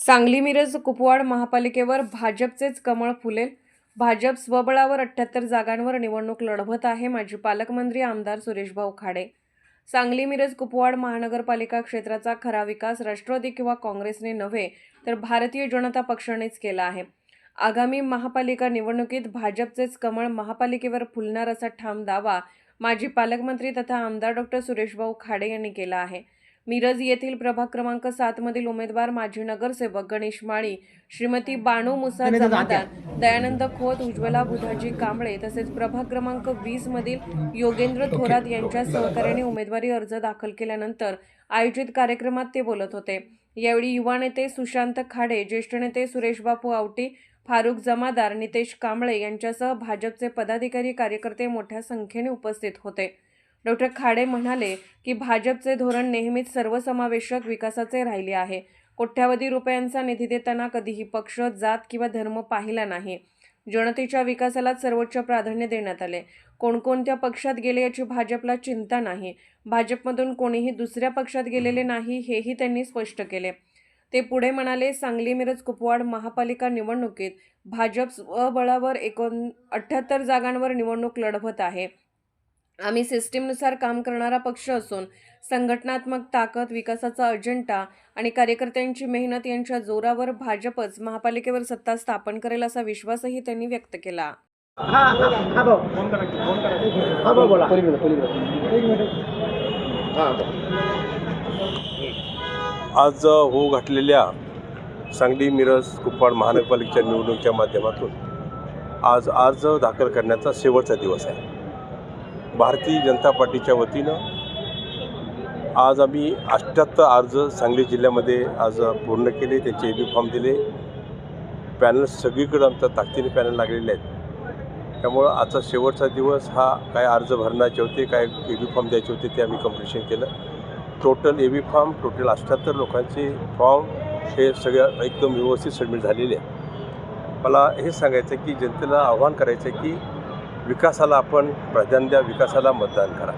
सांगली मिरज कुपवाड महापालिकेवर भाजपचेच कमळ फुलेल. भाजप स्वबळावर 78 जागांवर निवडणूक लढवत आहे. माजी पालकमंत्री आमदार सुरेशभाऊ खाडे. सांगली मिरज कुपवाड महानगरपालिका क्षेत्राचा खरा विकास राष्ट्रवादी किंवा काँग्रेसने नव्हे तर भारतीय जनता पक्षानेच केला आहे. आगामी महापालिका निवडणुकीत भाजपचेच कमळ महापालिकेवर फुलणार असा ठाम दावा माजी पालकमंत्री तथा आमदार डॉ. सुरेशभाऊ खाडे यांनी केला आहे. मिरज येथील प्रभाग क्रमांक 7 मधील उमेदवार माजी नगरसेवक गणेश माळी, श्रीमती बानू मुसा जमादार, दयानंद खोत, उज्ज्वला बुधाजी कांबळे तसेच प्रभाग क्रमांक 20 मधील योगेंद्र थोरात यांच्या सहकार्याने उमेदवारी अर्ज दाखल केल्यानंतर आयोजित कार्यक्रमात ते बोलत होते. यावेळी युवा नेते सुशांत खाडे, ज्येष्ठ नेते सुरेशबापू आवटी, फारुख जमादार, नितेश कांबळे यांच्यासह भाजपचे पदाधिकारी कार्यकर्ते मोठ्या संख्येने उपस्थित होते. डॉ. खाडे म्हणाले की भाजपचे धोरण नेहमीच सर्वसमावेशक विकासाचे राहिले आहे. कोट्यावधी रुपयांचा निधी देताना कधीही पक्ष, जात किंवा धर्म पाहिला नाही. जनतेच्या विकासाला सर्वोच्च प्राधान्य देण्यात आले. कोणकोणत्या पक्षात गेले याची भाजपला चिंता नाही. भाजपमधून कोणीही दुसऱ्या पक्षात गेलेले नाही हेही त्यांनी स्पष्ट केले. ते पुढे म्हणाले, सांगली मिरज कुपवाड महापालिका निवडणुकीत भाजप स्वबळावर 78 जागांवर निवडणूक लढवत आहे. आम्ही सिस्टीमनुसार काम करणारा पक्ष असून संघटनात्मक ताकद, विकासाचा अजेंडा आणि कार्यकर्त्यांची मेहनत यांच्या जोरावर भाजपच महापालिकेवर सत्ता स्थापन करेल असा विश्वासही त्यांनी व्यक्त केला. आज होऊ घातलेल्या सांगली मिरज कुपवाड महानगरपालिकेच्या निवडणुकीच्या माध्यमातून आज अर्ज दाखल करण्याचा शेवटचा दिवस आहे. भारतीय जनता पार्टीच्या वतीनं आज आम्ही 78 अर्ज सांगली जिल्ह्यामध्ये आज पूर्ण केले. त्यांचे एबी फॉर्म दिले. पॅनल सगळीकडे आमच्या ताकदीने पॅनल लागलेले आहेत. त्यामुळं आजचा शेवटचा दिवस हा काय अर्ज भरण्याचे होते, काय एबी फॉर्म द्यायचे होते ते आम्ही कंप्लिशन केलं. टोटल एबी फॉर्म, टोटल 78 लोकांचे फॉर्म हे सगळं एकदम व्यवस्थित सबमिट झालेले आहे. मला हे सांगायचं आहे की जनतेला आव्हान करायचं आहे की विकासाला आपण प्राधान्य द्या, विकासाला मतदान करा.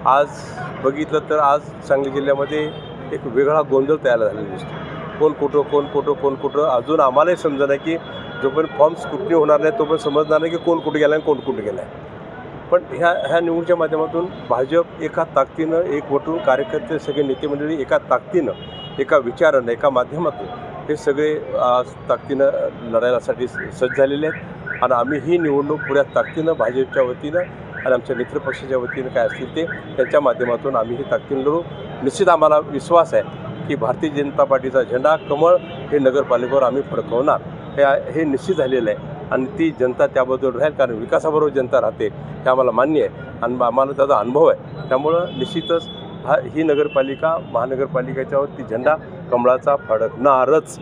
आज बघितलं तर आज सांगली जिल्ह्यामध्ये एक वेगळा गोंधळ तयार झालेला दिसतो. कोण कुठं अजून आम्हालाही समजणार नाही की जोपर्यंत फॉर्म स्क्रुटनी होणार नाही तोपर्यंत समजणार नाही की कोण कुठे गेला आणि कोण कुठे गेला आहे. पण ह्या निवडणुकीच्या माध्यमातून भाजप एका ताकदीनं, एकवटून कार्यकर्ते सगळे नेते मंडळी एका ताकदीनं, एका विचारानं, एका माध्यमातून हे सगळे ताकदीनं लढायसाठी सज्ज झालेले आहेत. आणि आम्ही ही निवडणूक पुऱ्या ताकदीनं भाजपच्या वतीनं आणि आमच्या मित्रपक्षाच्या वतीनं काय असतील ते त्यांच्या माध्यमातून आम्ही ही ताकदीनं लढू. निश्चित आम्हाला विश्वास आहे की भारतीय जनता पार्टीचा झेंडा, कमळ हे नगरपालिकेवर आम्ही फडकवणार हे निश्चित झालेलं आहे. आणि ती जनता त्याबद्दल राहील, कारण विकासाबरोबर जनता राहते हे आम्हाला मान्य आहे आणि आम्हाला त्याचा अनुभव आहे. त्यामुळं निश्चितच ही नगरपालिका, महानगरपालिकेच्यावर ती झेंडा कमळाचा फडकणारच.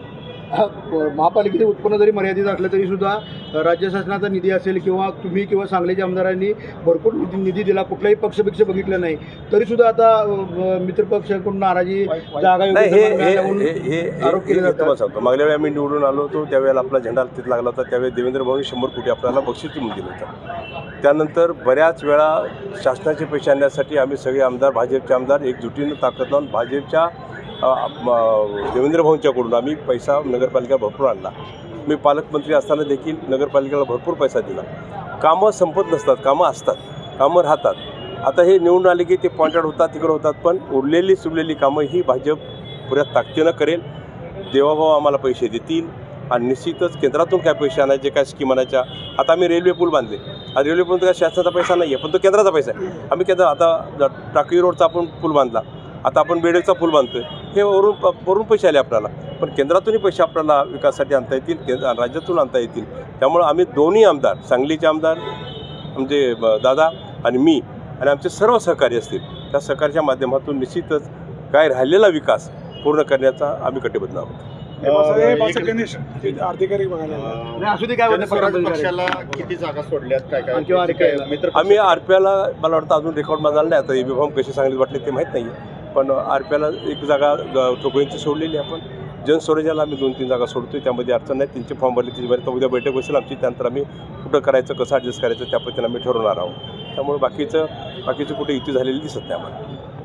महापालिकेचे उत्पन्न जरी मर्यादित असलं तरी सुद्धा राज्य शासनाचा निधी असेल किंवा तुम्ही किंवा सांगलीच्या आमदारांनी भरपूर निधी दिला, कुठलाही पक्षपेक्षा बघितलं नाही तरी सुद्धा आता मित्रपक्षाकडून नाराजी, जागा आरोप केले जातात. सांगतो, मागल्या वेळी आम्ही निवडून आलो होतो त्यावेळेला आपला झेंडा तिथे लागला होता. त्यावेळी देवेंद्र भाऊंनी 100 कोटी आपल्याला बक्षीस म्हणून दिलं होतं. त्यानंतर बऱ्याच वेळा शासनाचे पैसे आणण्यासाठी आम्ही सगळे आमदार, भाजपचे आमदार एकजुटीनं ताकद लावून भाजपच्या देवेंद्र भाऊंच्याकडून आम्ही पैसा नगरपालिका भरपूर आणला. मी पालकमंत्री असताना देखील नगरपालिकेला भरपूर पैसा दिला. कामं संपत नसतात, कामं असतात, कामं राहतात. आता हे निवडून आले की ते पॉइंटेड होतात, तिकडं होतात, पण सुरलेली कामं ही भाजप पुऱ्या ताकदीनं करेल. देवाभाऊ आम्हाला पैसे देतील आणि निश्चितच केंद्रातून काय पैसे आणायचे, काय स्कीम आणायच्या. आता आम्ही रेल्वे पूल बांधले. आज रेल्वे पूल काय शासनाचा पैसा नाही आहे, पण तो केंद्राचा पैसा आहे. आम्ही आता टाकळी रोडचा आपण पूल बांधला, आता आपण बेडेचा पूल बांधतोय. हे वरून पैसे आले आपल्याला, पण केंद्रातूनही पैसे आपल्याला विकासासाठी आणता येतील, राज्यातून आणता येतील. त्यामुळं आम्ही दोन्ही आमदार, सांगलीचे आमदार म्हणजे दादा आणि मी आणि आमचे सर्व सहकारी असतील, त्या सहकार्याच्या माध्यमातून निश्चितच काय राहिलेला विकास पूर्ण करण्याचा आम्ही कटिबद्ध आहोत. किती जागा सोडल्यात, आम्ही आरपीआयला मला वाटतं अजून रेकॉर्ड बदलला नाही. आता एबी फॉर्म कसे सांगलीत वाटले ते माहीत नाही, पण आरपीआयला एक जागा ठोकळींची सोडलेली. आपण जनस्वराज्याला आम्ही 2-3 जागा सोडतोय, त्यामध्ये अडचण नाही. त्यांचे फॉर्म भरले, त्याची बरेच उद्या बैठक बसेल आमची, त्यानंतर आम्ही कुठं करायचं, कसं ॲडजस्ट करायचं त्या पद्धतीनं आम्ही ठरवणार आहोत. त्यामुळे बाकीचं कुठे युती झालेली दिसत नाही आम्हाला.